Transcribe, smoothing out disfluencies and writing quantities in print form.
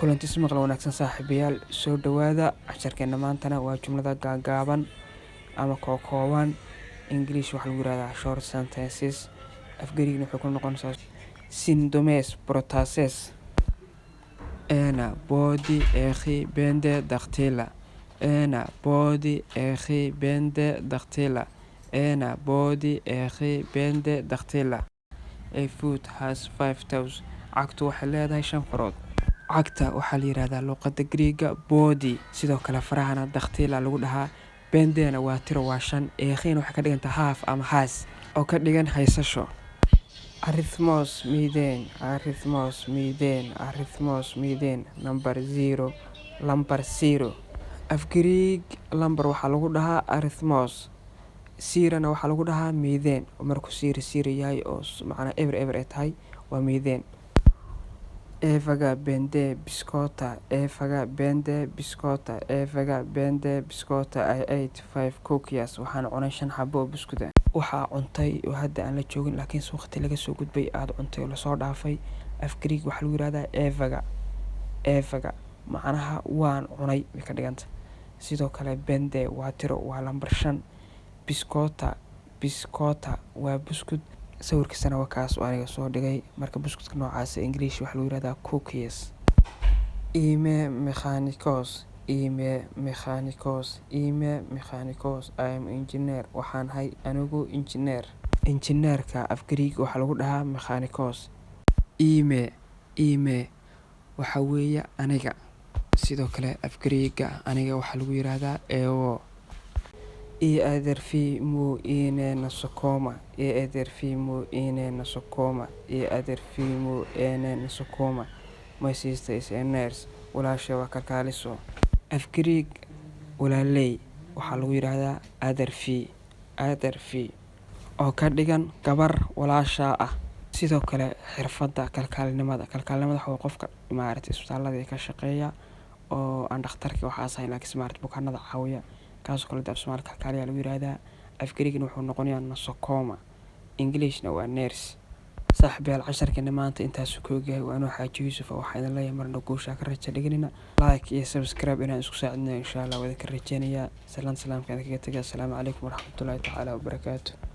kulantis maqal wanaagsan saaxiibayaal soo dhawaada casharkeena maantana waa jumlada gaagaaban ama kooban English waxa lagu yiraahdaa short sentences afgariigna wuxuu ku noqonaysaa syndomes protases ena body echi bende daktila ena body echi bende daktila ena body echi bende daktila a foot has 5 toes cagtu waxay leedahay 5 farood cagta waxaa la yiraahdaa luqadda Greek body sidoo kale farahana daktila lagu dhahaa bendena waa tiro waa 5 eekhina waxa ka dhiganta half ama has oo ka dhigan haysasho arithmos miden number 0 af Greek number waxaa lagu dhahaa arithmos sirana waxaa lagu dhahaa miden markuu sir yahay oo macna ever ay tahay waa miden evaga bende biscotta I ate 5 cookies waxaan cunay 5 xabo oo buskud ah waxaa cuntay oo hadda aan la joogin laakiin waqti laga soo gudbay aad cuntay oo la soo dhaafay af Greek waxaa lagu yiraahdaa evaga macnaha waan cunay ka dhiganta sidoo kale bende waa tiro waa number 5 biscotta waa buskud sawirkiisana waa kaas oo aniga soo dhigay marka buskudka noocaas English waxa lagu yiraahdaa cookies ime mechanicos I am engineer waxaan hay anigu engineerka af Greek waxa lagu dhahaa mechanicos ime waxa weeye aniga sidoo kale af Greek aniga waxa lagu yiraahdaa ewo ederfimu ine nasokoma my sister is a nurse walaashay waa kalkaaliso af Greek walaaley waxaa lagu yiraahdaa aderfi oo ka dhigan gabar walaasha ah sidoo kale xirfadda kalkaalinimada waa qofka isbitaalada ka shaqeeya oo aan dhakhtarka waxaas ahayn laakiin bukaanada caawiya kaas kale Soomaali kalkaaliya lagu yiraahdaa af Greekna wuxuu noqonayaa nasokoma Englishna waa nurse saaxiibayaal casharkeena maanta intaas ku ogahay waan Xaaji Yuusuf waxaan idin leeyahay marna guusha ka rajo dhiganina like iyo subscribe inaan isku saacidno insha Allah wada ka rajeenaya salaamka kaga tagay assalaamu calaykum waraxmatullaahi ta'ala wabarakaatuh